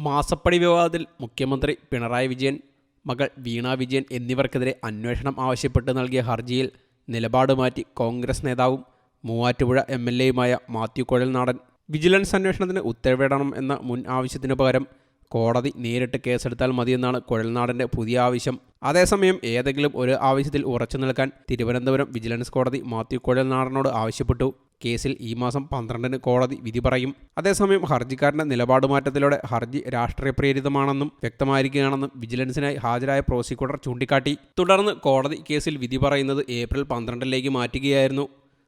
മാസപ്പടി വിവാദത്തിൽ മുഖ്യമന്ത്രി പിണറായി വിജയൻ, മകൾ വീണ വിജയൻ എന്നിവർക്കെതിരെ അന്വേഷണം ആവശ്യപ്പെട്ട് നൽകിയ ഹർജിയിൽ നിലപാട് മാറ്റി കോൺഗ്രസ് നേതാവും മൂവാറ്റുപുഴ എംഎൽഎയുമായ മാത്യു കുഴൽനാടൻ. വിജിലൻസ് അന്വേഷണത്തിന് ഉത്തരവിടണം എന്ന മുൻ ആവശ്യത്തിനു പകരം കോടതി നേരിട്ട് കേസെടുത്താൽ മതിയെന്നാണ് കുഴൽനാടൻ്റെ പുതിയ ആവശ്യം. അതേസമയം ഏതെങ്കിലും ഒരു ആവശ്യത്തിൽ ഉറച്ചു നിൽക്കാൻ തിരുവനന്തപുരം വിജിലൻസ് കോടതി മാത്യു കുഴൽനാടനോട് ആവശ്യപ്പെട്ടു. കേസിൽ ഈ മാസം 12-ന് കോടതി വിധി പറയും. അതേസമയം ഹർജിക്കാരൻ്റെ നിലപാട് മാറ്റത്തിലൂടെ ഹർജി രാഷ്ട്രീയ പ്രേരിതമാണെന്നും വ്യക്തമായിരിക്കുകയാണെന്നും വിജിലൻസിനായി ഹാജരായ പ്രോസിക്യൂട്ടർ ചൂണ്ടിക്കാട്ടി. തുടർന്ന് കോടതി കേസിൽ വിധി പറയുന്നത് ഏപ്രിൽ 12-ലേക്ക് മാറ്റുകയായിരുന്നു.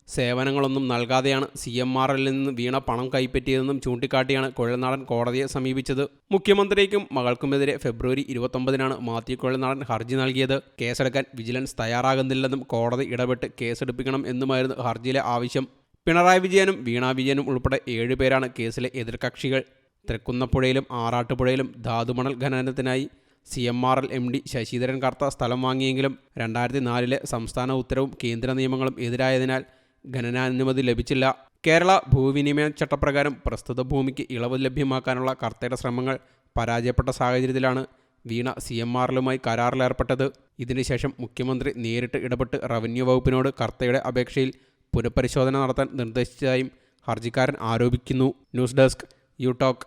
സേവനങ്ങളൊന്നും നൽകാതെയാണ് CMRL നിന്ന് വീണ പണം കൈപ്പറ്റിയതെന്നും ചൂണ്ടിക്കാട്ടിയാണ് കുഴൽനാടൻ കോടതിയെ സമീപിച്ചത്. മുഖ്യമന്ത്രിക്കും മകൾക്കുമെതിരെ ഫെബ്രുവരി 29-നാണ് മാത്യു കുഴൽനാടൻ ഹർജി നൽകിയത്. കേസെടുക്കാൻ വിജിലൻസ് തയ്യാറാകുന്നില്ലെന്നും കോടതി ഇടപെട്ട് കേസെടുപ്പിക്കണം എന്നുമായിരുന്നു ഹർജിയിലെ ആവശ്യം. പിണറായി വിജയനും വീണ വിജയനും ഉൾപ്പെടെ 7 പേരാണ് കേസിലെ എതിർകക്ഷികൾ. തൃക്കുന്നപ്പുഴയിലും ആറാട്ടുപുഴയിലും ധാതുമണൽ ഖനനത്തിനായി CMRL MD ശശിധരൻ കർത്ത സ്ഥലം വാങ്ങിയെങ്കിലും 2004-ലെ സംസ്ഥാന ഉത്തരവും കേന്ദ്ര നിയമങ്ങളും എതിരായതിനാൽ ഖനനാനുമതി ലഭിച്ചില്ല. കേരള ഭൂവിനിമയ ചട്ടപ്രകാരം പ്രസ്തുത ഭൂമിക്ക് ഇളവ് ലഭ്യമാക്കാനുള്ള കർത്തയുടെ ശ്രമങ്ങൾ പരാജയപ്പെട്ട സാഹചര്യത്തിലാണ് വീണ CMRLുമായി കരാറിലേർപ്പെട്ടത്. ഇതിനുശേഷം മുഖ്യമന്ത്രി നേരിട്ട് ഇടപെട്ട് റവന്യൂ വകുപ്പിനോട് കർത്തയുടെ അപേക്ഷയിൽ പുനഃപരിശോധന നടത്താൻ നിർദ്ദേശിച്ചതായും ഹർജിക്കാരൻ ആരോപിക്കുന്നു. News desk you talk.